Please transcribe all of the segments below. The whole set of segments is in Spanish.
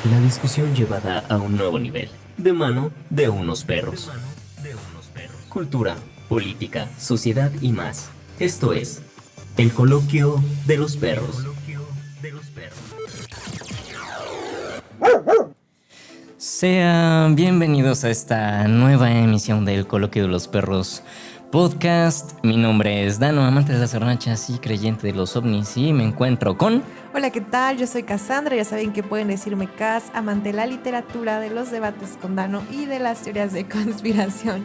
La discusión llevada a un nuevo nivel, de mano de unos perros. Cultura, política, sociedad y más. Esto es el coloquio de los perros. Sean bienvenidos a esta nueva emisión del Coloquio de los Perros podcast. Mi nombre es Dano, amante de las garnachas y creyente de los ovnis, y me encuentro con... Hola, ¿qué tal? Yo soy Cassandra, ya saben que pueden decirme Cass, amante de la literatura, de los debates con Dano y de las teorías de conspiración.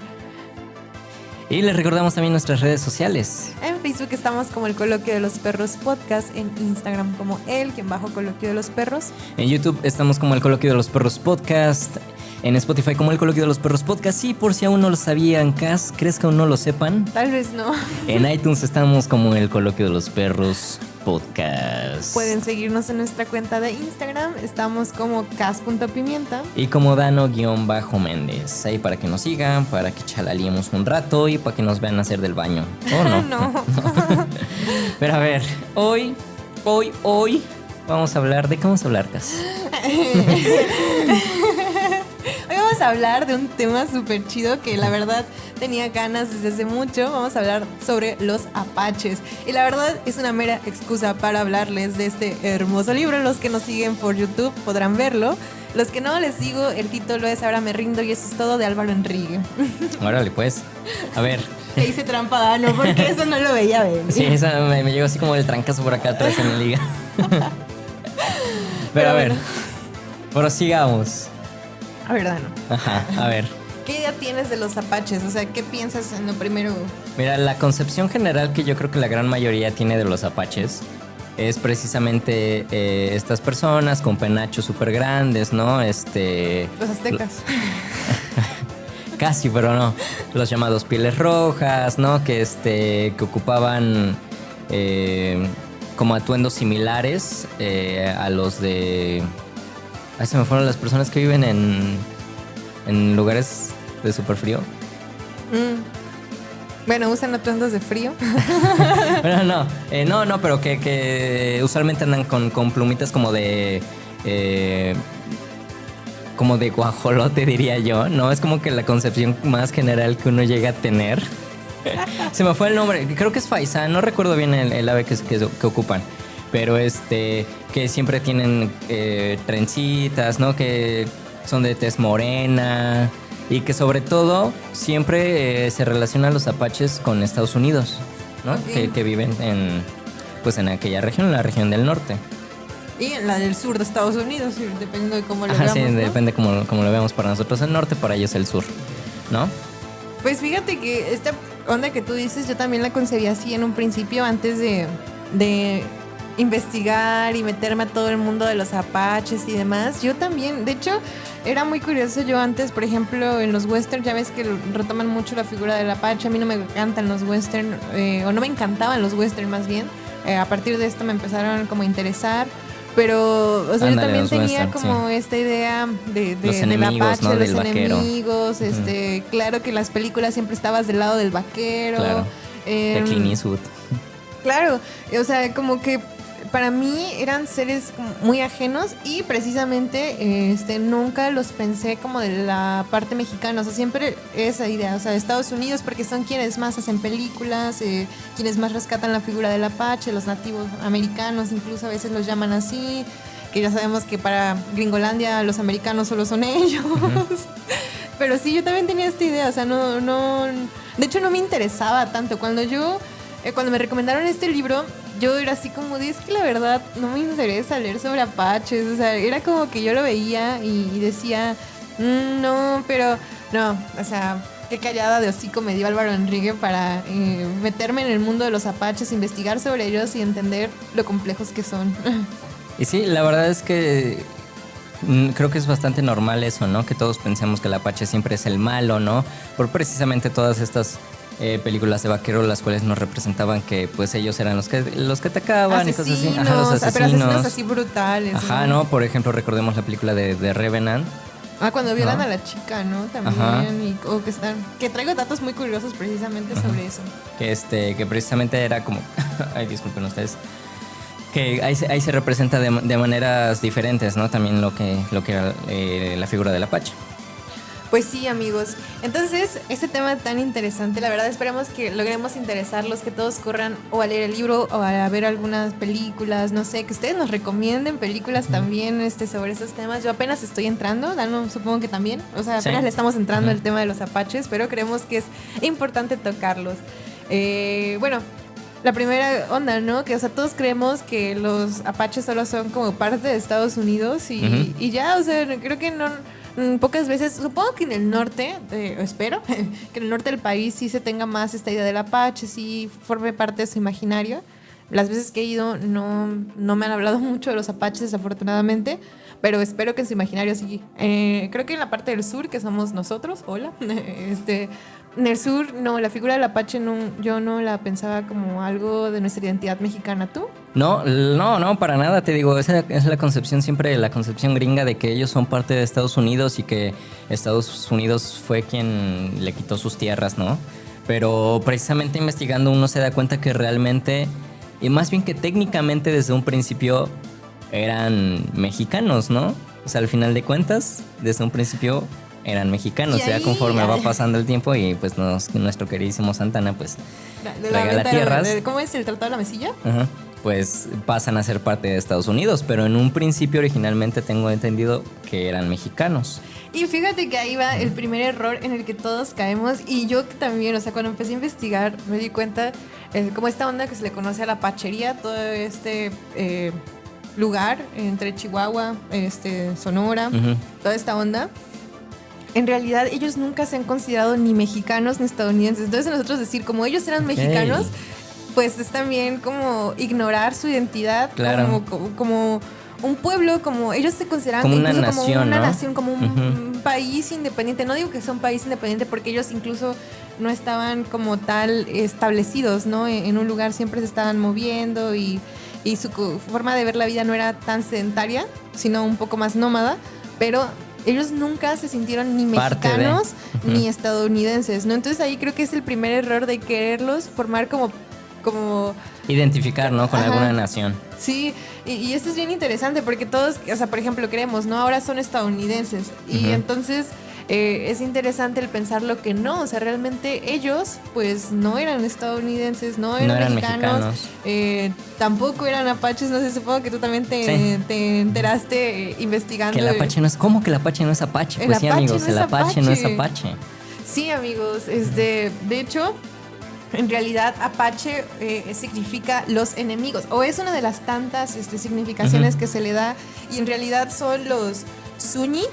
Y les recordamos también nuestras redes sociales. En Facebook estamos como el Coloquio de los Perros Podcast, en Instagram como _Coloquio de los Perros. En YouTube estamos como el Coloquio de los Perros podcast. En Spotify como el Coloquio de los Perros podcast. Y por si aún no lo sabían, Cass, ¿crees que aún no lo sepan? Tal vez no. En iTunes estamos como el Coloquio de los Perros podcast. Pueden seguirnos en nuestra cuenta de Instagram, estamos como cas.pimienta. Y como Dano_Méndez. Ahí para que nos sigan, para que chalaliemos un rato y para que nos vean hacer del baño. ¿O no? No. Pero a ver, hoy vamos a hablar de... ¿Qué vamos a hablar, Cas? Hoy vamos a hablar de un tema súper chido que la verdad tenía ganas desde hace mucho. Vamos a hablar sobre los apaches. Y la verdad es una mera excusa para hablarles de este hermoso libro. Los que nos siguen por YouTube podrán verlo. Los que no, les digo, el título es Ahora me rindo y eso es todo, de Álvaro Enrique. Órale, pues. A ver. Le hice trampa, ¿no? Porque eso no lo veía venir. Sí, esa me llegó así como el trancazo por acá atrás en la liga. Pero a ver, bueno. Prosigamos. A ver, Dano, Ajá, a ver. ¿qué idea tienes de los apaches? O sea, ¿qué piensas en lo primero? Mira, la concepción general que yo creo que la gran mayoría tiene de los apaches es precisamente estas personas con penachos súper grandes, ¿no? Los aztecas. Casi, pero no. Los llamados pieles rojas, ¿no? Que ocupaban como atuendos similares a los de... Ay, se me fueron las personas que viven en lugares de súper frío. Bueno, usan atuendos de frío. Pero no, pero que usualmente andan con plumitas como de guajolote, diría yo, ¿no? Es como que la concepción más general que uno llega a tener. Se me fue el nombre, creo que es faisán, no recuerdo bien el ave que ocupan. Pero que siempre tienen trencitas, ¿no? Que son de tez morena. Y que sobre todo siempre se relacionan los apaches con Estados Unidos, ¿no? Okay. Que viven en aquella región, la región del norte. Y en la del sur de Estados Unidos, dependiendo de cómo lo Ajá, veamos, sí, ¿no? depende cómo lo veamos. Para nosotros el norte, para ellos el sur, ¿no? Pues fíjate que esta onda que tú dices, yo también la concebí así en un principio, antes de investigar y meterme a todo el mundo de los apaches y demás. Yo también, de hecho, era muy curioso. Yo antes, por ejemplo, en los western, ya ves que retoman mucho la figura del apache. A mí no me encantan los western, o no me encantaban los western más bien. A partir de esto me empezaron como a interesar. Pero, o sea, Ándale, yo también los tenía western, como sí. esta idea Los del enemigos, apache, ¿no? de los Del vaquero. enemigos. Claro que en las películas siempre estabas del lado del vaquero. Claro. De Clint Eastwood. Claro, o sea, como que para mí eran seres muy ajenos y precisamente nunca los pensé como de la parte mexicana. O sea, siempre esa idea, o sea, de Estados Unidos, porque son quienes más hacen películas, quienes más rescatan la figura del apache, los nativos americanos incluso a veces los llaman así, que ya sabemos que para Gringolandia los americanos solo son ellos. Pero sí, yo también tenía esta idea, o sea, de hecho no me interesaba tanto. Cuando me recomendaron este libro, yo era así como es que la verdad no me interesa leer sobre apaches. O sea, era como que yo lo veía y decía, no, pero no, o sea, qué callada de hocico me dio Álvaro Enrique para meterme en el mundo de los apaches, investigar sobre ellos y entender lo complejos que son. Y sí, la verdad es que creo que es bastante normal eso, ¿no? Que todos pensemos que el apache siempre es el malo, ¿no? Por precisamente todas estas películas de vaqueros, las cuales nos representaban que pues ellos eran los que atacaban y cosas así. Ajá, los asesinos. Pero asesinos así brutales. Ajá, ¿no? Por ejemplo, recordemos la película de Revenant. Cuando violan ¿No? a la chica, ¿no? También. Ajá. Que traigo datos muy curiosos precisamente sobre eso. Que precisamente era como... Ay, disculpen ustedes. Que ahí se representa de maneras diferentes, ¿no? También lo que era la figura del Apache. Pues sí, amigos. Entonces, este tema tan interesante, la verdad esperamos que logremos interesarlos, que todos corran o a leer el libro o a ver algunas películas, no sé, que ustedes nos recomienden películas también sobre esos temas. Yo apenas estoy entrando, Dano supongo que también, o sea, apenas Sí. le estamos entrando al tema de los apaches, pero creemos que es importante tocarlos. Bueno, la primera onda, ¿no? Que, o sea, todos creemos que los apaches solo son como parte de Estados Unidos y ya, o sea, creo que no... Pocas veces, supongo que en el norte, espero, que en el norte del país sí se tenga más esta idea del Apache, sí forme parte de su imaginario. Las veces que he ido no me han hablado mucho de los Apaches, desafortunadamente, pero espero que en su imaginario sí. Creo que en la parte del sur, que somos nosotros, hola, en el sur, no, la figura del Apache yo no la pensaba como algo de nuestra identidad mexicana. ¿Tú? No, para nada, te digo, esa es la concepción siempre, la concepción gringa de que ellos son parte de Estados Unidos y que Estados Unidos fue quien le quitó sus tierras, ¿no? Pero precisamente investigando uno se da cuenta que realmente, y más bien que técnicamente desde un principio eran mexicanos, ¿no? O sea, al final de cuentas, desde un principio eran mexicanos, ya conforme va pasando el tiempo y pues nuestro queridísimo Santana pues regala tierras. ¿Cómo es el Tratado de la Mesilla? Ajá. Pues pasan a ser parte de Estados Unidos, pero en un principio originalmente tengo entendido que eran mexicanos. Y fíjate que ahí va el primer error en el que todos caemos, y yo también, o sea, cuando empecé a investigar me di cuenta como esta onda que se le conoce a la pachería, todo este lugar entre Chihuahua, Sonora, toda esta onda. En realidad ellos nunca se han considerado ni mexicanos ni estadounidenses. Entonces nosotros decir como ellos eran mexicanos, pues es también como ignorar su identidad, claro, como un pueblo, como ellos se consideran como incluso una como nación, una ¿no? nación, como un país independiente. No digo que sea un país independiente porque ellos incluso no estaban como tal establecidos, ¿no? En un lugar siempre se estaban moviendo y su forma de ver la vida no era tan sedentaria, sino un poco más nómada, pero ellos nunca se sintieron ni mexicanos ni estadounidenses, ¿no? Entonces ahí creo que es el primer error de quererlos formar como identificar, ¿no? Con alguna nación. Sí, y esto es bien interesante porque todos, o sea, por ejemplo, creemos, ¿no? Ahora son estadounidenses. Y entonces es interesante el pensar lo que no, o sea, realmente ellos pues no eran estadounidenses, no eran mexicanos. Tampoco eran apaches, no sé, supongo que tú también te enteraste investigando. Que el apache no es, ¿cómo que el apache no es apache? Pues sí, amigos, el apache no es apache. Sí, amigos, de hecho, en realidad Apache significa los enemigos, o es una de las tantas significaciones que se le da, y en realidad son los Zuni,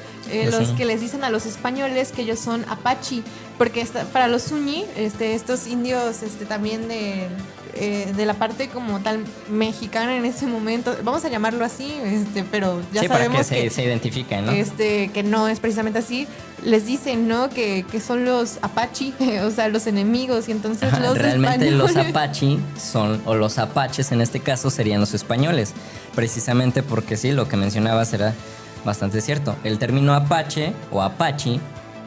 los que les dicen a los españoles que ellos son Apache, porque para los Zuni, estos indios también de la parte como tal mexicana en ese momento, vamos a llamarlo así, pero ya sabemos para que se identifiquen, ¿no? Que no es precisamente así, les dicen, ¿no? Que son los Apache, o sea, los enemigos, y entonces realmente españoles... los Apache son, o los apaches en este caso serían los españoles, precisamente porque sí, lo que mencionabas era bastante cierto. El término apache o apache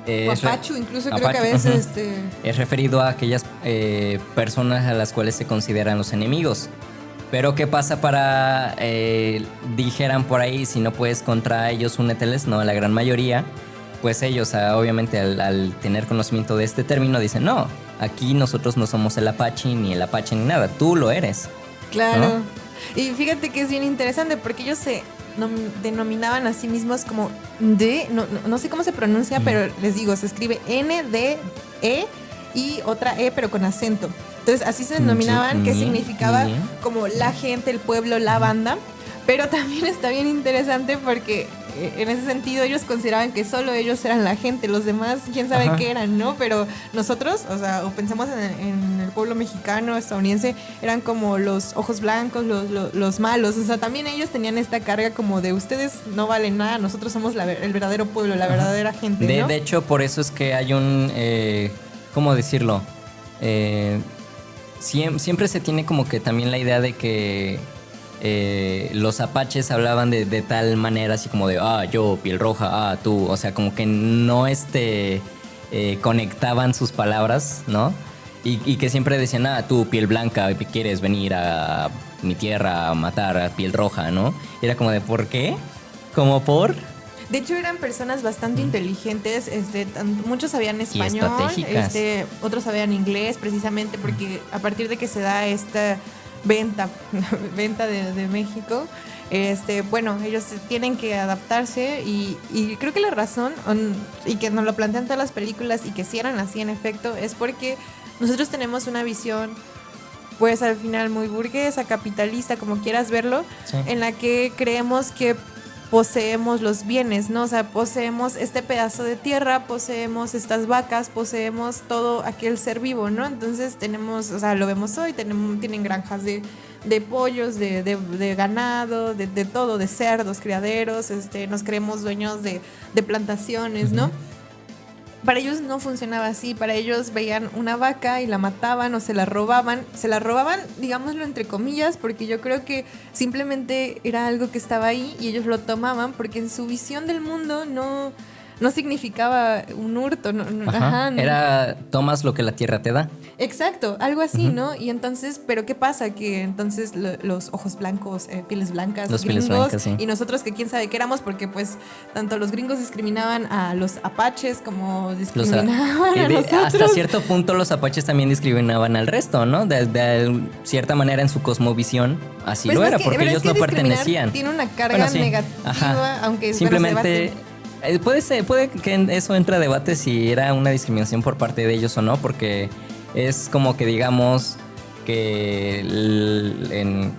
Apachu, incluso creo que a veces es referido a aquellas personas a las cuales se consideran los enemigos. Pero ¿qué pasa para dijeran por ahí, si no puedes contra ellos úneteles? No, la gran mayoría, pues ellos obviamente al tener conocimiento de este término dicen, no, aquí nosotros no somos el apache ni nada, tú lo eres. Claro. ¿No? Y fíjate que es bien interesante porque ellos se denominaban a sí mismos como no sé cómo se pronuncia, pero les digo, se escribe NDE y otra E pero con acento. Entonces así se denominaban, que significaba como la gente, el pueblo, la banda. Pero también está bien interesante porque en ese sentido ellos consideraban que solo ellos eran la gente, los demás quién sabe qué eran, ¿no? Pero nosotros, o sea, o pensamos en el pueblo mexicano, estadounidense, eran como los ojos blancos, los malos, o sea, también ellos tenían esta carga como de ustedes no valen nada, nosotros somos el verdadero pueblo, la verdadera gente, ¿no? De hecho, por eso es que hay un, ¿cómo decirlo? Siempre se tiene como que también la idea de que los apaches hablaban de tal manera así como de yo, piel roja, tú, o sea, como que no conectaban sus palabras, ¿no? Y que siempre decían, tú, piel blanca, ¿quieres venir a mi tierra a matar a piel roja, ¿no? Y era como de, ¿por qué? ¿Cómo por? De hecho, eran personas bastante inteligentes, muchos sabían español, estratégicas. Otros sabían inglés, precisamente porque a partir de que se da esta venta de México, bueno, ellos tienen que adaptarse y creo que la razón, y que nos lo plantean todas las películas y que sí eran así en efecto, es porque nosotros tenemos una visión, pues al final muy burguesa, capitalista, como quieras verlo, Sí. en la que creemos que poseemos los bienes, ¿no? O sea, poseemos este pedazo de tierra, poseemos estas vacas, poseemos todo aquel ser vivo, ¿no? Entonces tenemos, o sea, lo vemos hoy, tienen granjas de pollos, de ganado, de todo, de cerdos, criaderos, nos creemos dueños de plantaciones, ¿no? Para ellos no funcionaba así, para ellos veían una vaca y la mataban o se la robaban, digámoslo entre comillas, porque yo creo que simplemente era algo que estaba ahí y ellos lo tomaban porque en su visión del mundo no significaba un hurto, Ajá. no. Era, tomas lo que la tierra te da. Exacto, algo así, ¿no? Y entonces, ¿pero qué pasa? Que entonces los ojos blancos, pieles blancas, Los gringos, pieles blancas, sí. y nosotros que quién sabe qué éramos, porque pues tanto los gringos discriminaban a los apaches como discriminaban a nosotros. Hasta cierto punto los apaches también discriminaban al resto, ¿no? De cierta manera en su cosmovisión así Pues lo no era, es que- porque pero es ellos que no discriminar pertenecían. Tiene una carga Bueno, sí. negativa, Ajá. aunque Simplemente puede que eso entre a debate si era una discriminación por parte de ellos o no, porque es como que digamos que en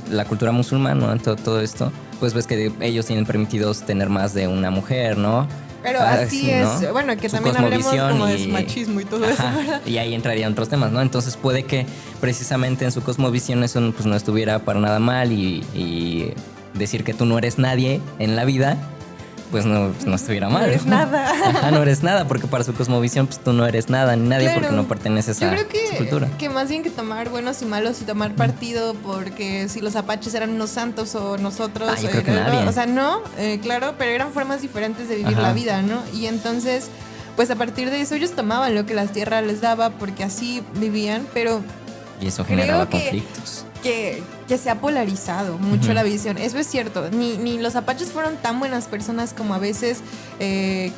la cultura musulmana, ¿no? En todo esto, pues ves que ellos tienen permitidos tener más de una mujer, ¿no? Pero Sí, así es, ¿no? bueno, que Su también hablemos cosmovisión como de su machismo y todo eso, Ajá, ¿verdad? y ahí entrarían otros temas, ¿no? Entonces puede que precisamente en su cosmovisión eso pues no estuviera para nada mal y decir que tú no eres nadie en la vida, pues no estuviera mal. No eres nada. Ajá, no eres nada, porque para su cosmovisión pues tú no eres nada ni nadie Claro. porque no perteneces Yo a creo su cultura. que más bien que tomar buenos y malos y tomar partido porque si los apaches eran unos santos o nosotros, Yo creo que nadie. o sea, no, claro, pero eran formas diferentes de vivir Ajá. la vida, ¿no? Y entonces, pues a partir de eso ellos tomaban lo que la tierra les daba porque así vivían, pero Y eso creo generaba que- conflictos. que se ha polarizado mucho la visión. Eso es cierto. Ni los apaches fueron tan buenas personas como a veces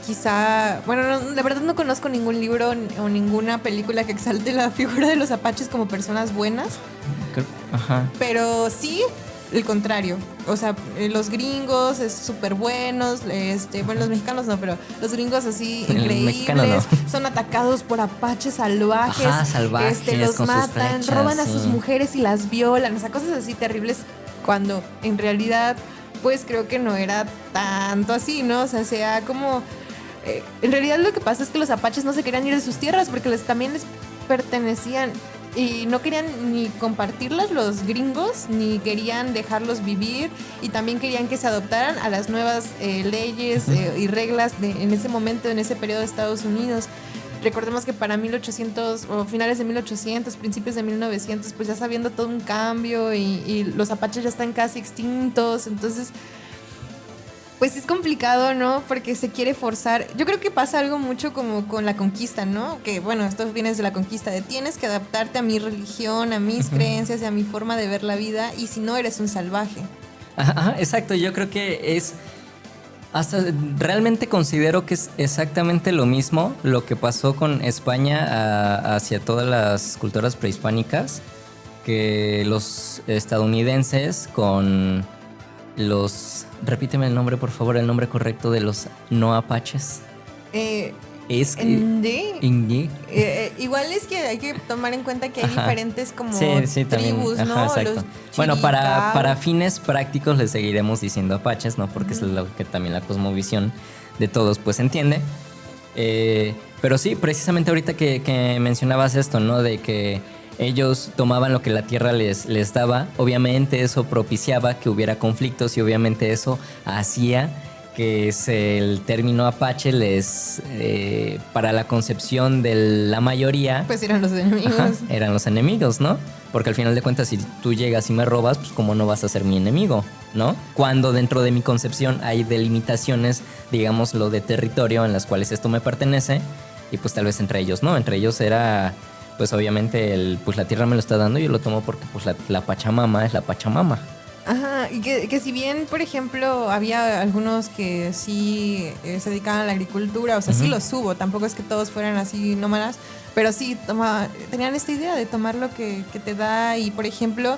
quizá... Bueno, la verdad no conozco ningún libro o ninguna película que exalte la figura de los apaches como personas buenas, Ajá. pero sí el contrario. O sea, los gringos es súper buenos, bueno, los mexicanos no, pero los gringos así El increíbles, mexicano no. son atacados por apaches salvajes, Ajá, salvajes, los con sus matan, flechas, roban a sí. sus mujeres y las violan, o sea, cosas así terribles, cuando en realidad, pues creo que no era tanto así, ¿no? O sea como... en realidad lo que pasa es que los apaches no se querían ir de sus tierras porque también les pertenecían y no querían ni compartirlas los gringos, ni querían dejarlos vivir y también querían que se adoptaran a las nuevas leyes y reglas en ese momento, en ese periodo de Estados Unidos. Recordemos que para 1800 o finales de 1800, principios de 1900, pues ya está habiendo todo un cambio y los apaches ya están casi extintos, entonces... Pues es complicado, ¿no? Porque se quiere forzar. Yo creo que pasa algo mucho como con la conquista, ¿no? Que bueno, esto viene desde la conquista, de tienes que adaptarte a mi religión, a mis creencias y a mi forma de ver la vida, y si no, eres un salvaje. Ajá, exacto. Yo creo que es... Hasta realmente considero que es exactamente lo mismo lo que pasó con España hacia todas las culturas prehispánicas, que los estadounidenses con los... Repíteme el nombre, por favor, el nombre correcto de los no apaches. Es Igual es que hay que tomar en cuenta que hay diferentes como sí, también. tribus, Ajá, ¿no? exacto. Los Bueno, para Chiricahua. fines prácticos les seguiremos diciendo apaches, ¿no? Porque es lo que también la cosmovisión de todos pues entiende. Pero sí, precisamente ahorita que mencionabas esto, ¿no? De que ellos tomaban lo que la tierra les daba. Obviamente eso propiciaba que hubiera conflictos y obviamente eso hacía que el término apache para la concepción de la mayoría, Pues eran los enemigos. ajá, eran los enemigos, ¿no? Porque al final de cuentas, si tú llegas y me robas, pues cómo no vas a ser mi enemigo, ¿no? Cuando dentro de mi concepción hay delimitaciones, digámoslo, de territorio en las cuales esto me pertenece, y pues tal vez entre ellos, ¿no? Entre ellos era pues obviamente pues la tierra me lo está dando y yo lo tomo porque pues la Pachamama es la Pachamama. Ajá, y que si bien, por ejemplo, había algunos que sí se dedicaban a la agricultura, o sea, sí los hubo, tampoco es que todos fueran así nómadas, pero sí tenían esta idea de tomar lo que te da y, por ejemplo,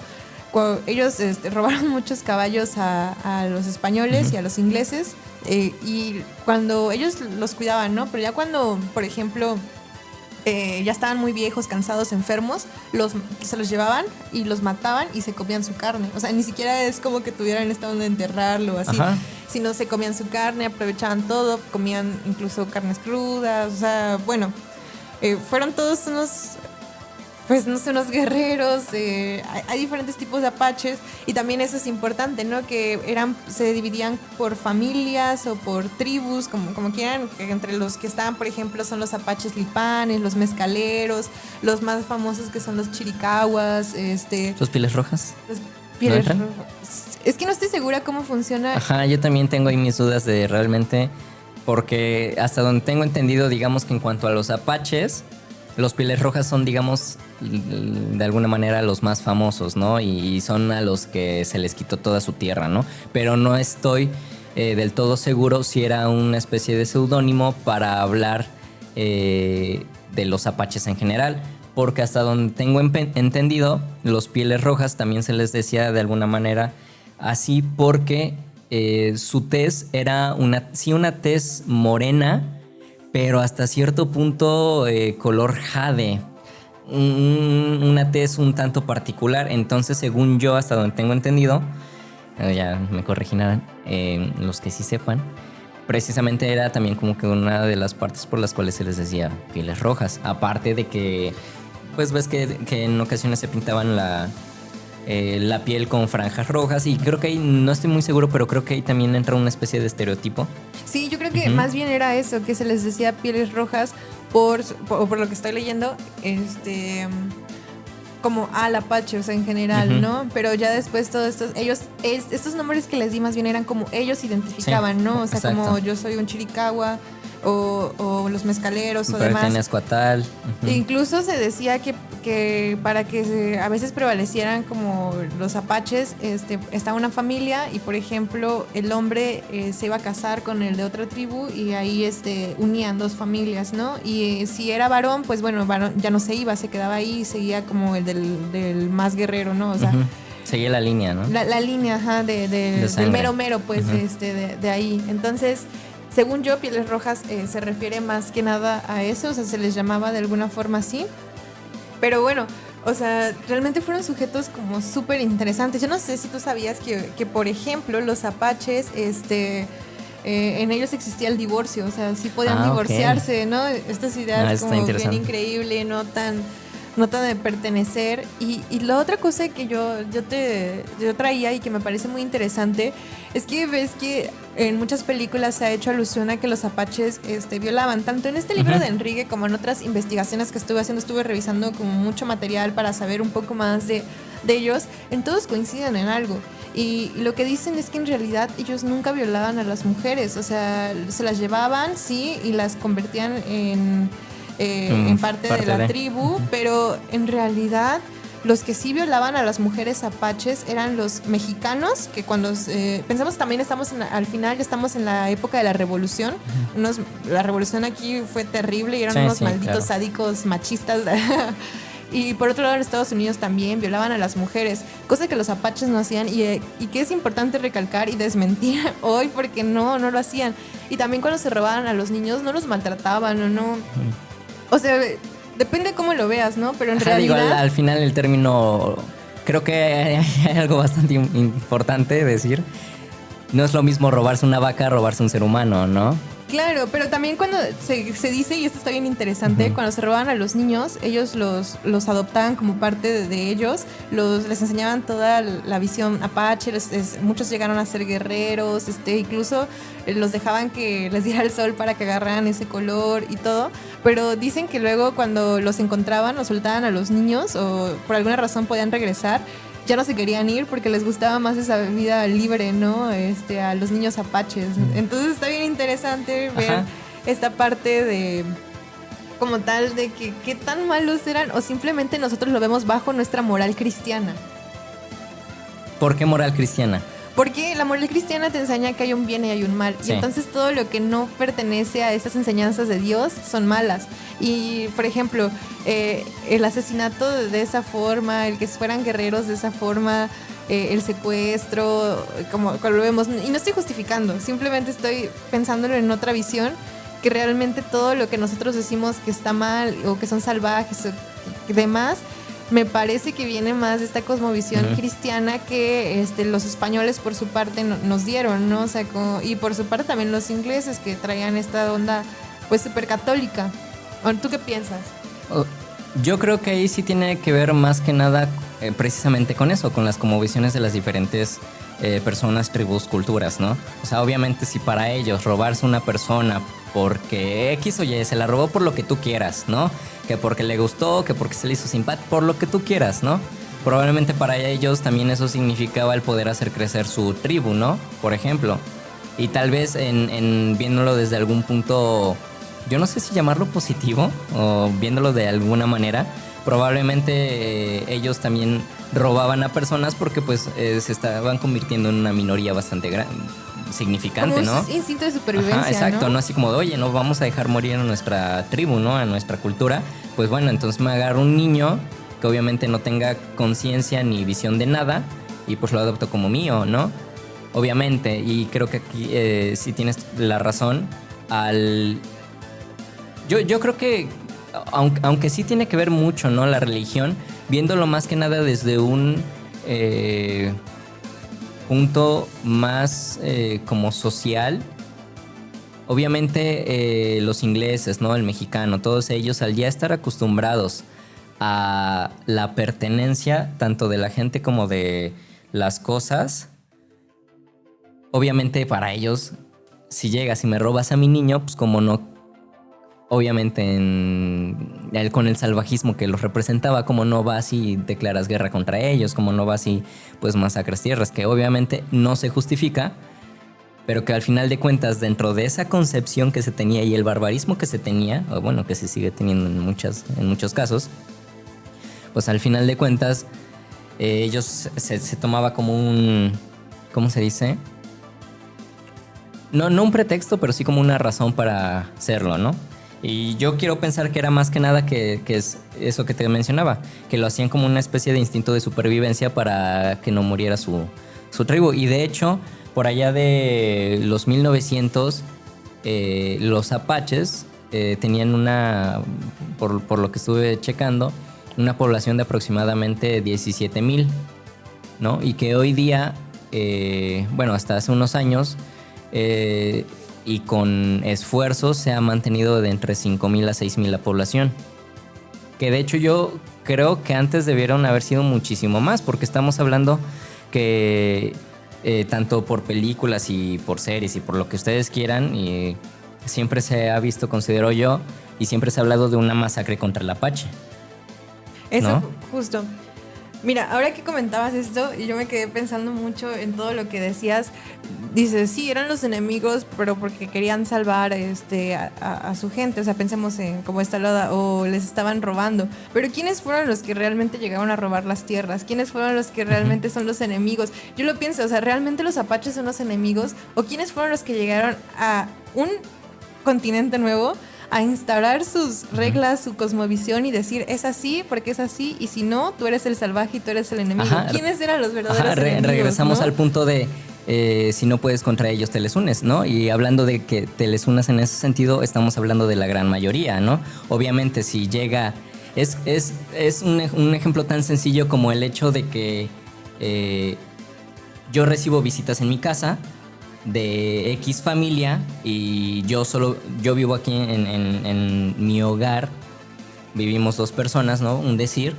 ellos robaron muchos caballos a los españoles y a los ingleses y cuando ellos los cuidaban, ¿no? Pero ya cuando, por ejemplo, ya estaban muy viejos, cansados, enfermos, se los llevaban y los mataban y se comían su carne. O sea, ni siquiera es como que tuvieran esta onda de enterrarlo o así, sino se comían su carne, aprovechaban todo, comían incluso carnes crudas, o sea, bueno, fueron todos unos... Pues no sé, unos guerreros, hay diferentes tipos de apaches y también eso es importante, ¿no? Que se dividían por familias o por tribus, como quieran, que entre los que estaban, por ejemplo, son los apaches lipanes, los mezcaleros, los más famosos que son los chiricahuas, ¿Los pieles rojas? Los pieles ¿No rojas. Es que no estoy segura cómo funciona. Ajá, yo también tengo ahí mis dudas de realmente, porque hasta donde tengo entendido, digamos que en cuanto a los apaches, los pieles rojas son, digamos, de alguna manera los más famosos, ¿no? Y son a los que se les quitó toda su tierra, ¿no? Pero no estoy del todo seguro si era una especie de seudónimo para hablar de los apaches en general. Porque hasta donde tengo entendido, los pieles rojas también se les decía de alguna manera así porque su tez era una tez morena, pero hasta cierto punto color jade, una tez un tanto particular. Entonces, según yo, hasta donde tengo entendido, ya me corregirán los que sí sepan, precisamente era también como que una de las partes por las cuales se les decía pieles rojas. Aparte de que, pues ves que en ocasiones se pintaban la piel con franjas rojas y creo que ahí, no estoy muy seguro, pero creo que ahí también entra una especie de estereotipo. Sí, yo creo que más bien era eso, que se les decía pieles rojas por lo que estoy leyendo, como al apache, o sea, en general, ¿no? Pero ya después todos estos nombres que les di más bien eran como ellos identificaban, ¿no? O sea, exacto. Como yo soy un chiricahua o los mezcaleros o demás. Escuatal. Incluso se decía que para que a veces prevalecieran como los apaches, estaba una familia y, por ejemplo, el hombre se iba a casar con el de otra tribu y ahí unían dos familias, ¿no? Y si era varón, pues bueno, varón ya no se iba, se quedaba ahí y seguía como el del más guerrero, ¿no? O sea, seguía la línea, ¿no? La línea, ajá, del mero, pues, de ahí. Entonces, según yo, pieles rojas se refiere más que nada a eso, o sea, se les llamaba de alguna forma así. Pero bueno, o sea, realmente fueron sujetos como súper interesantes. Yo no sé si tú sabías que por ejemplo, los apaches, en ellos existía el divorcio, o sea, sí podían divorciarse, ¿no? Estas ideas como bien increíble, no tan de pertenecer. Y la otra cosa que yo traía y que me parece muy interesante es que ves que en muchas películas se ha hecho alusión a que los apaches violaban. Tanto en este libro de Enrique como en otras investigaciones que estuve revisando como mucho material para saber un poco más de ellos. En todos coinciden en algo. Y lo que dicen es que en realidad ellos nunca violaban a las mujeres. O sea, se las llevaban, sí, y las convertían en parte de la tribu, pero en realidad los que sí violaban a las mujeres apaches eran los mexicanos, que cuando pensamos también al final ya estamos en la época de la revolución. La revolución aquí fue terrible y eran unos malditos sádicos machistas. Y por otro lado, en Estados Unidos también violaban a las mujeres, cosa que los apaches no hacían y que es importante recalcar y desmentir hoy porque no lo hacían. Y también cuando se robaban a los niños no los maltrataban o no. O sea, depende de cómo lo veas, ¿no? Pero en realidad... Digo, al final el término... Creo que hay algo bastante importante decir. No es lo mismo robarse una vaca a robarse un ser humano, ¿no? Claro, pero también cuando se dice, y esto está bien interesante, cuando se robaban a los niños, ellos los adoptaban como parte de ellos, les enseñaban toda la visión apache, muchos llegaron a ser guerreros, incluso los dejaban que les diera el sol para que agarraran ese color y todo, pero dicen que luego cuando los encontraban o soltaban a los niños o por alguna razón podían regresar, ya no se querían ir porque les gustaba más esa vida libre, ¿no? A los niños apaches. Entonces está bien interesante ver esta parte de como tal de que qué tan malos eran o simplemente nosotros lo vemos bajo nuestra moral cristiana. ¿Por qué moral cristiana? Porque la moral cristiana te enseña que hay un bien y hay un mal. Sí. Y entonces todo lo que no pertenece a estas enseñanzas de Dios son malas. Y, por ejemplo, el asesinato de esa forma, el que fueran guerreros de esa forma, el secuestro, como lo vemos. Y no estoy justificando, simplemente estoy pensándolo en otra visión, que realmente todo lo que nosotros decimos que está mal o que son salvajes o demás, me parece que viene más de esta cosmovisión cristiana que los españoles por su parte nos dieron, ¿no? O sea, y por su parte también los ingleses que traían esta onda pues súper católica. ¿Tú qué piensas? Yo creo que ahí sí tiene que ver más que nada precisamente con eso, con las cosmovisiones de las diferentes personas, tribus, culturas, ¿no? O sea, obviamente si para ellos robarse una persona porque X o Y se la robó por lo que tú quieras, ¿no? Que porque le gustó, que porque se le hizo simpático, por lo que tú quieras, ¿no? Probablemente para ellos también eso significaba el poder hacer crecer su tribu, ¿no? Por ejemplo. Y tal vez en viéndolo desde algún punto, yo no sé si llamarlo positivo o viéndolo de alguna manera, probablemente ellos también robaban a personas porque pues se estaban convirtiendo en una minoría bastante significante, como ¿no? un instinto de supervivencia. Ajá, exacto, ¿no? ¿no? Así como de, oye, no vamos a dejar morir a nuestra tribu, ¿no? A nuestra cultura. Pues bueno, entonces me agarro un niño que obviamente no tenga conciencia ni visión de nada y pues lo adopto como mío, ¿no? Obviamente, y creo que aquí sí tienes la razón. Yo creo que, aunque sí tiene que ver mucho, ¿no? La religión, viéndolo más que nada desde un punto más como social. Obviamente los ingleses, ¿no? El mexicano, todos ellos al ya estar acostumbrados a la pertenencia tanto de la gente como de las cosas, obviamente para ellos, si llegas y me robas a mi niño, pues como no, obviamente con el salvajismo que los representaba, como no vas y declaras guerra contra ellos, como no vas y pues masacras tierras, que obviamente no se justifica, pero que al final de cuentas dentro de esa concepción que se tenía y el barbarismo que se tenía, o bueno, que se sigue teniendo en muchos casos, pues al final de cuentas ellos se tomaba como un, ¿cómo se dice? No un pretexto, pero sí como una razón para hacerlo, ¿no? Y yo quiero pensar que era más que nada que es eso que te mencionaba, que lo hacían como una especie de instinto de supervivencia para que no muriera su tribu. Y de hecho, por allá de los 1900, los apaches tenían por lo que estuve checando, una población de aproximadamente 17,000, ¿no? Y que hoy día, bueno, hasta hace unos años, y con esfuerzos se ha mantenido de entre 5,000 a 6,000 la población. Que de hecho yo creo que antes debieron haber sido muchísimo más, porque estamos hablando que tanto por películas y por series y por lo que ustedes quieran, y siempre se ha visto, considero yo, y siempre se ha hablado de una masacre contra el apache. Eso, ¿no? justo. Mira, ahora que comentabas esto, y yo me quedé pensando mucho en todo lo que decías. Dices, sí, eran los enemigos, pero porque querían salvar a su gente. O sea, pensemos en cómo está Loda, o les estaban robando. Pero ¿quiénes fueron los que realmente llegaron a robar las tierras? ¿Quiénes fueron los que realmente son los enemigos? Yo lo pienso, o sea, ¿realmente los apaches son los enemigos? ¿O quiénes fueron los que llegaron a un continente nuevo a instaurar sus reglas, su cosmovisión y decir, es así porque es así, y si no, tú eres el salvaje y tú eres el enemigo? Ajá. ¿Quiénes eran los verdaderos enemigos? Regresamos, ¿no?, al punto de si no puedes contra ellos, te les unes, ¿no? Y hablando de que te les unas en ese sentido, estamos hablando de la gran mayoría, ¿no? Obviamente, si llega... Es un ejemplo tan sencillo como el hecho de que yo recibo visitas en mi casa de X familia y yo vivo aquí en mi hogar, vivimos 2 personas, ¿no? Un decir,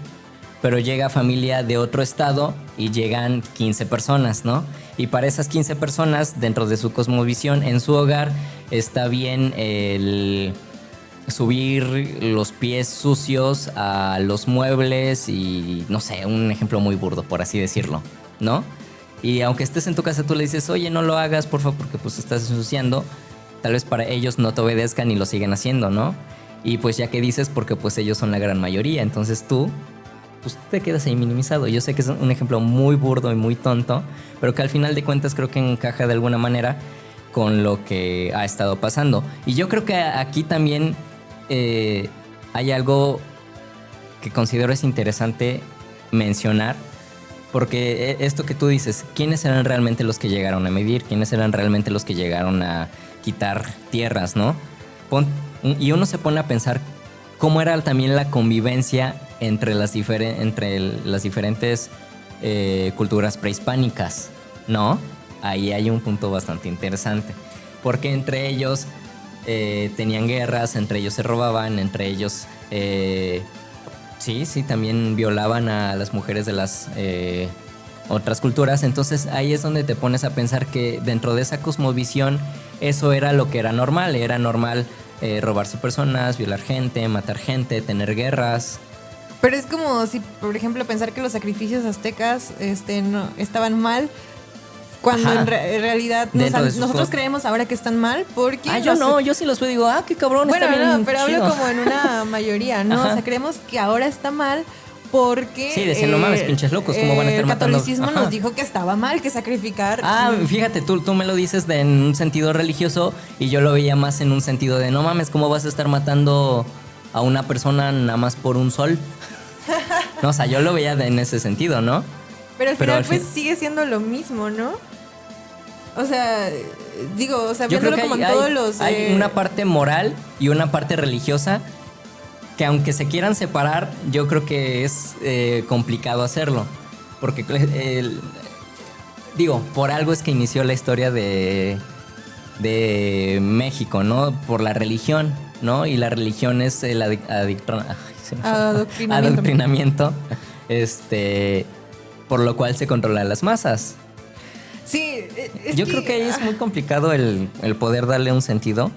pero llega familia de otro estado y llegan 15 personas, ¿no? Y para esas 15 personas, dentro de su cosmovisión, en su hogar, está bien el subir los pies sucios a los muebles y, no sé, un ejemplo muy burdo, por así decirlo, ¿no? Y aunque estés en tu casa, tú le dices, oye, no lo hagas, por favor, porque pues estás ensuciando. Tal vez para ellos no te obedezcan y lo siguen haciendo, ¿no? Y pues ya que dices, porque pues ellos son la gran mayoría, entonces tú pues te quedas ahí minimizado. Yo sé que es un ejemplo muy burdo y muy tonto, pero que al final de cuentas creo que encaja de alguna manera con lo que ha estado pasando. Y yo creo que aquí también hay algo que considero es interesante mencionar, porque esto que tú dices, ¿quiénes eran realmente los que llegaron a medir? ¿Quiénes eran realmente los que llegaron a quitar tierras, no? Y uno se pone a pensar cómo era también la convivencia entre las diferentes culturas prehispánicas, ¿no? Ahí hay un punto bastante interesante, porque entre ellos tenían guerras, entre ellos se robaban, entre ellos sí, también violaban a las mujeres de las otras culturas. Entonces ahí es donde te pones a pensar que dentro de esa cosmovisión eso era lo que era normal. Era normal robarse personas, violar gente, matar gente, tener guerras. Pero es como si, por ejemplo, pensar que los sacrificios aztecas no estaban mal, cuando en realidad nosotros creemos ahora que están mal porque... yo sí los veo y digo, qué cabrón, bueno, está bien pero chido. hablo como en una mayoría, ¿no? Ajá. O sea, creemos que ahora está mal porque... Sí, decían, no mames, pinches locos, ¿cómo van a estar matando? El catolicismo nos dijo que estaba mal, que sacrificar... Fíjate, tú me lo dices en un sentido religioso y yo lo veía más en un sentido de, no mames, ¿cómo vas a estar matando a una persona nada más por un sol? No, o sea, yo lo veía en ese sentido, ¿no? Pero al final pues sigue siendo lo mismo, ¿no? O sea, digo, yo creo que como en todos los... hay una parte moral y una parte religiosa que aunque se quieran separar, yo creo que es complicado hacerlo. Porque, por algo es que inició la historia de México, ¿no? Por la religión, ¿no? Y la religión es el adoctrinamiento, por lo cual se controla a las masas. Sí, yo creo que ahí es muy complicado el poder darle un sentido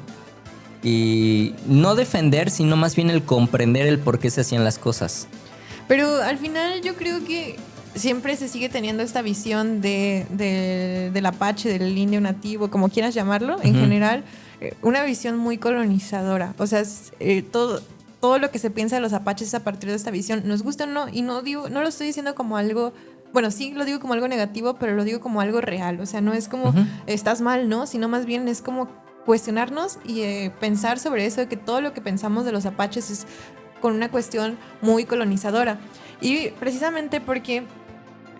y no defender, sino más bien el comprender el por qué se hacían las cosas. Pero al final yo creo que siempre se sigue teniendo esta visión del apache, del indio nativo, como quieras llamarlo, en general, una visión muy colonizadora. O sea, todo lo que se piensa de los apaches es a partir de esta visión. Nos gusta o no, y no lo estoy diciendo como algo... Bueno, sí lo digo como algo negativo, pero lo digo como algo real. O sea, no es como estás mal, ¿no? Sino más bien es como cuestionarnos y pensar sobre eso, de que todo lo que pensamos de los apaches es con una cuestión muy colonizadora. Y precisamente porque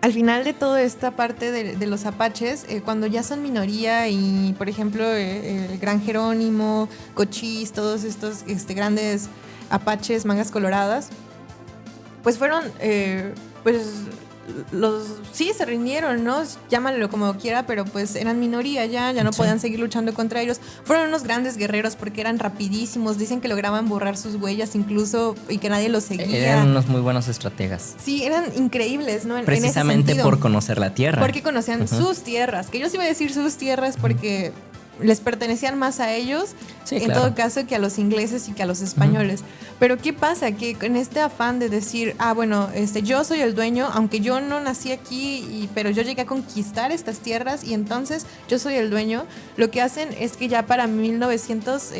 al final de toda esta parte de los apaches, cuando ya son minoría y, por ejemplo, el Gran Jerónimo, Cochís, todos estos grandes apaches, mangas coloradas, pues fueron... sí se rindieron, ¿no? Llámalo como quiera, pero pues eran minoría ya no podían seguir luchando contra ellos. Fueron unos grandes guerreros porque eran rapidísimos, dicen que lograban borrar sus huellas incluso y que nadie los seguía. Eran unos muy buenos estrategas. Sí, eran increíbles, ¿no? Precisamente por conocer la tierra. Porque conocían sus tierras, que yo sí iba a decir sus tierras porque les pertenecían más a ellos, todo caso, que a los ingleses y que a los españoles. Pero ¿qué pasa? Que en este afán de decir, yo soy el dueño, aunque yo no nací aquí, pero yo llegué a conquistar estas tierras y entonces yo soy el dueño, lo que hacen es que ya para 1900,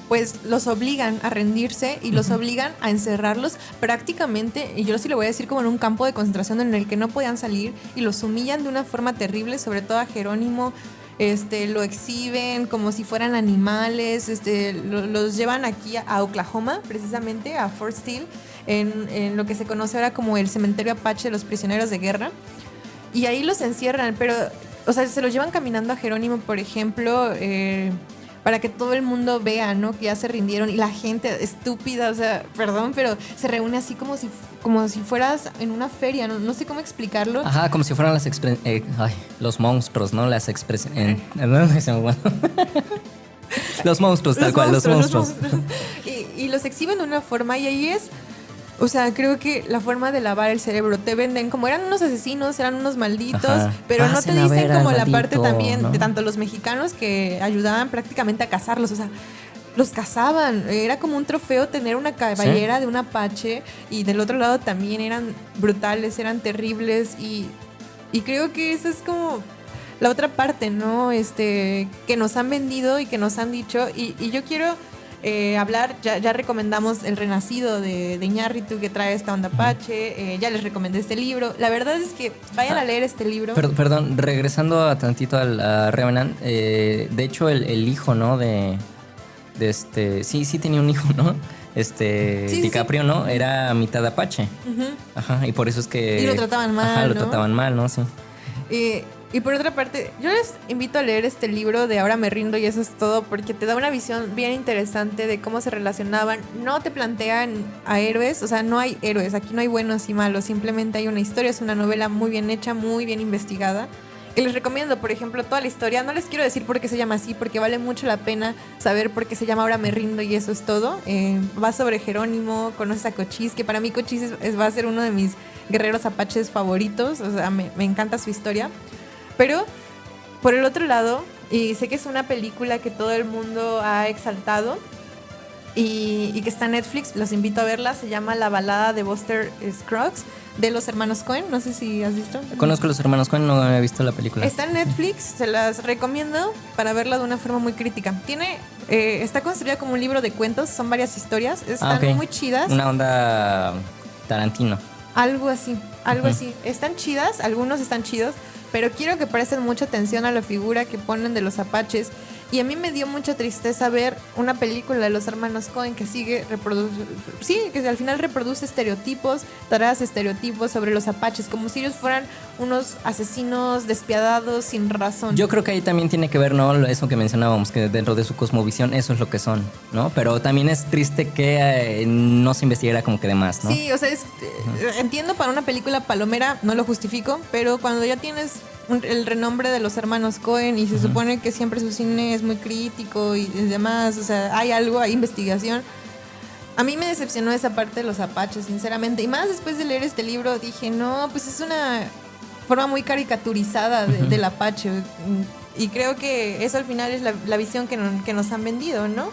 pues los obligan a rendirse y los obligan a encerrarlos prácticamente, y yo sí lo voy a decir, como en un campo de concentración en el que no podían salir, y los humillan de una forma terrible, sobre todo a Jerónimo. Lo exhiben como si fueran animales, los llevan aquí a Oklahoma, precisamente a Fort Steele, en lo que se conoce ahora como el cementerio apache de los prisioneros de guerra, y ahí los encierran, pero, o sea, se los llevan caminando a Jerónimo, por ejemplo, para que todo el mundo vea, ¿no? Que ya se rindieron, y la gente estúpida, o sea, perdón, pero se reúne así como si fueras en una feria, no sé cómo explicarlo. Ajá, como si fueran los monstruos, ¿no? Las expresiones. Los monstruos, tal cual, los monstruos. Y los exhiben de una forma, y ahí es... O sea, creo que la forma de lavar el cerebro, te venden como eran unos asesinos, eran unos malditos, pero no te dicen como la parte también, ¿no? De tanto los mexicanos que ayudaban prácticamente a cazarlos, o sea, los cazaban, era como un trofeo tener una caballera de un apache, y del otro lado también eran brutales, eran terribles, y creo que eso es como la otra parte, ¿no? Que nos han vendido y que nos han dicho, y yo quiero hablar. Ya recomendamos El Renacido de Iñárritu, que trae esta onda apache. Ya les recomendé este libro. La verdad es que vayan a leer este libro. Perdón, regresando a tantito a Revenant, de hecho el hijo, ¿no? De este, sí tenía un hijo, ¿no? Sí, DiCaprio, ¿no? Era mitad apache. Ujú. Ajá, y por eso es que... Y lo trataban mal, Ajá, lo ¿no? trataban mal, ¿no? Sí. Y por otra parte, yo les invito a leer este libro de Ahora me rindo y eso es todo, porque te da una visión bien interesante de cómo se relacionaban. No te plantean a héroes, o sea, no hay héroes, aquí no hay buenos y malos, simplemente hay una historia, es una novela muy bien hecha, muy bien investigada. Que les recomiendo, por ejemplo, toda la historia. No les quiero decir por qué se llama así, porque vale mucho la pena saber por qué se llama Ahora me rindo y eso es todo. Va sobre Jerónimo, conoces a Cochise, que para mí Cochise va a ser uno de mis guerreros apaches favoritos, o sea, me encanta su historia. Pero, por el otro lado, y sé que es una película que todo el mundo ha exaltado y que está en Netflix, los invito a verla, se llama La balada de Buster Scruggs, de los hermanos Coen, no sé si has visto. Conozco a los hermanos Coen, no he visto la película. Está en Netflix, se las recomiendo para verla de una forma muy crítica. Está construida como un libro de cuentos, son varias historias, están ok. muy chidas. Una onda Tarantino. Algo así. Están chidas, algunos están chidos, pero quiero que presten mucha atención a la figura que ponen de los apaches. Y a mí me dio mucha tristeza ver una película de los hermanos Coen que que al final reproduce estereotipos, tareas estereotipos sobre los apaches, como si ellos fueran unos asesinos despiadados sin razón. Yo creo que ahí también tiene que ver, ¿no? Eso que mencionábamos, que dentro de su cosmovisión eso es lo que son, ¿no? Pero también es triste que no se investigara como que de más, ¿no? Sí, o sea, entiendo para una película palomera, no lo justifico, pero cuando ya tienes el renombre de los hermanos Coen y se supone que siempre su cine es muy crítico y demás, o sea, hay investigación. A mí me decepcionó esa parte de los apaches, sinceramente, y más después de leer este libro dije, no, pues es una forma muy caricaturizada del apache, y creo que eso al final es la visión que nos han vendido, ¿no?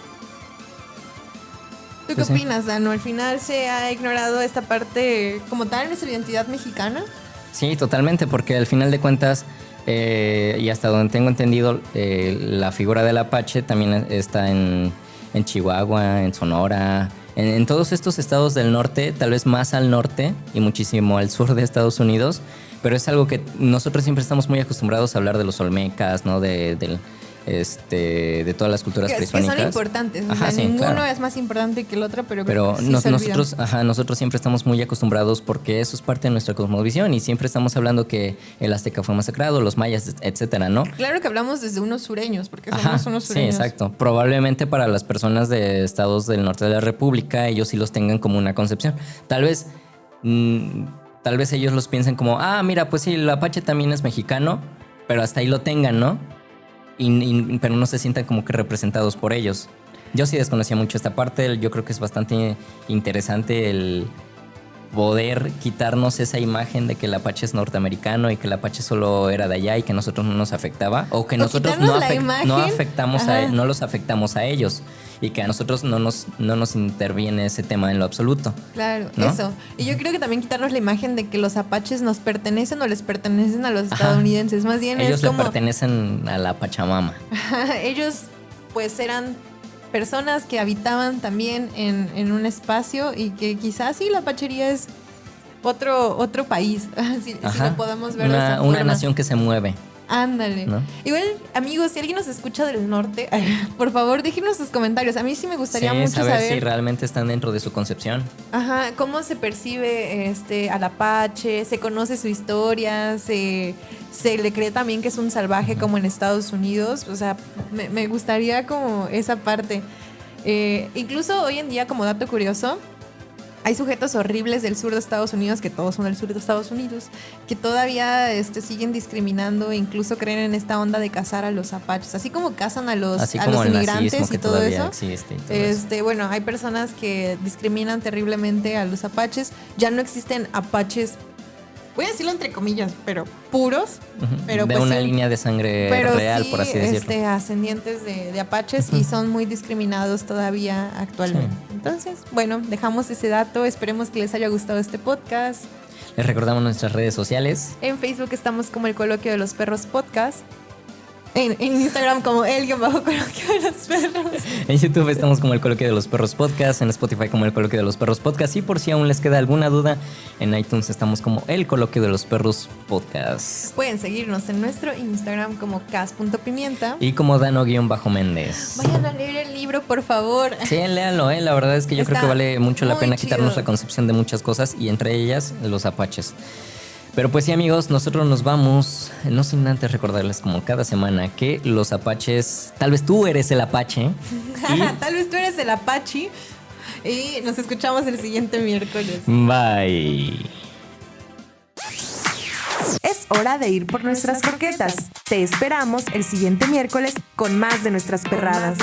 ¿Tú qué opinas, Dano? Al final se ha ignorado esta parte como tal en nuestra identidad mexicana. Sí, totalmente, porque al final de cuentas, y hasta donde tengo entendido, la figura del apache también está en Chihuahua, en Sonora, en todos estos estados del norte, tal vez más al norte y muchísimo al sur de Estados Unidos, pero es algo que nosotros siempre estamos muy acostumbrados a hablar de los olmecas, ¿no? De todas las culturas prehispánicas. Que son importantes, Ajá, o sea, sí, ninguno claro. es más importante que el otro, pero sí nosotros siempre estamos muy acostumbrados porque eso es parte de nuestra cosmovisión y siempre estamos hablando que el azteca fue masacrado, los mayas, etcétera, ¿no? Claro que hablamos desde unos sureños, porque somos unos sureños. Sí, exacto. Probablemente para las personas de estados del norte de la República, ellos sí los tengan como una concepción. Tal vez ellos los piensen como, mira, pues sí, el apache también es mexicano, pero hasta ahí lo tengan, ¿no? Pero no se sientan como que representados por ellos. Yo sí desconocía mucho esta parte. Yo creo que es bastante interesante el poder quitarnos esa imagen de que el apache es norteamericano y que el apache solo era de allá y que a nosotros no nos afectaba, o que nosotros no los afectamos a ellos y que a nosotros no nos interviene ese tema en lo absoluto. Claro, ¿no? eso. Y yo creo que también quitarnos la imagen de que los apaches nos pertenecen o les pertenecen a los estadounidenses. Más bien ellos es como... le pertenecen a la Pachamama. Ellos pues eran personas que habitaban también en un espacio y que quizás sí la apachería es otro país, si lo podemos ver de esa forma. Una nación que se mueve. Ándale, ¿no? Igual, amigos, si alguien nos escucha del norte, por favor, déjenos sus comentarios. A mí sí me gustaría mucho saber si realmente están dentro de su concepción. Ajá, cómo se percibe al apache, se conoce su historia, se le cree también que es un salvaje como en Estados Unidos. O sea, me gustaría como esa parte. Incluso hoy en día, como dato curioso, hay sujetos horribles del sur de Estados Unidos, que todos son del sur de Estados Unidos, que todavía siguen discriminando e incluso creen en esta onda de cazar a los apaches. Así como cazan a los inmigrantes y todo eso. Bueno, hay personas que discriminan terriblemente a los apaches. Ya no existen apaches, voy a decirlo entre comillas, pero puros. Pero de una línea de sangre real, por así decirlo. Ascendientes de apaches y son muy discriminados todavía actualmente. Sí. Entonces, bueno, dejamos ese dato. Esperemos que les haya gustado este podcast. Les recordamos nuestras redes sociales. En Facebook estamos como El Coloquio de los Perros Podcast. En Instagram como el-coloquio de los perros. En YouTube estamos como El Coloquio de los Perros Podcast, en Spotify como El Coloquio de los Perros Podcast y por si aún les queda alguna duda, en iTunes estamos como El Coloquio de los Perros Podcast. Pueden seguirnos en nuestro Instagram como cas.pimienta. Y como Dano-Méndez. Vayan a leer el libro, por favor. Sí, léanlo, la verdad es que yo creo que vale mucho la pena quitarnos chido. la concepción de muchas cosas y entre ellas los apaches. Pero pues sí, amigos, nosotros nos vamos, no sin antes recordarles como cada semana que los apaches, tal vez tú eres el apache. Tal vez tú eres el apache. Y nos escuchamos el siguiente miércoles. Bye. Es hora de ir por nuestras croquetas. Te esperamos el siguiente miércoles con más de nuestras perradas.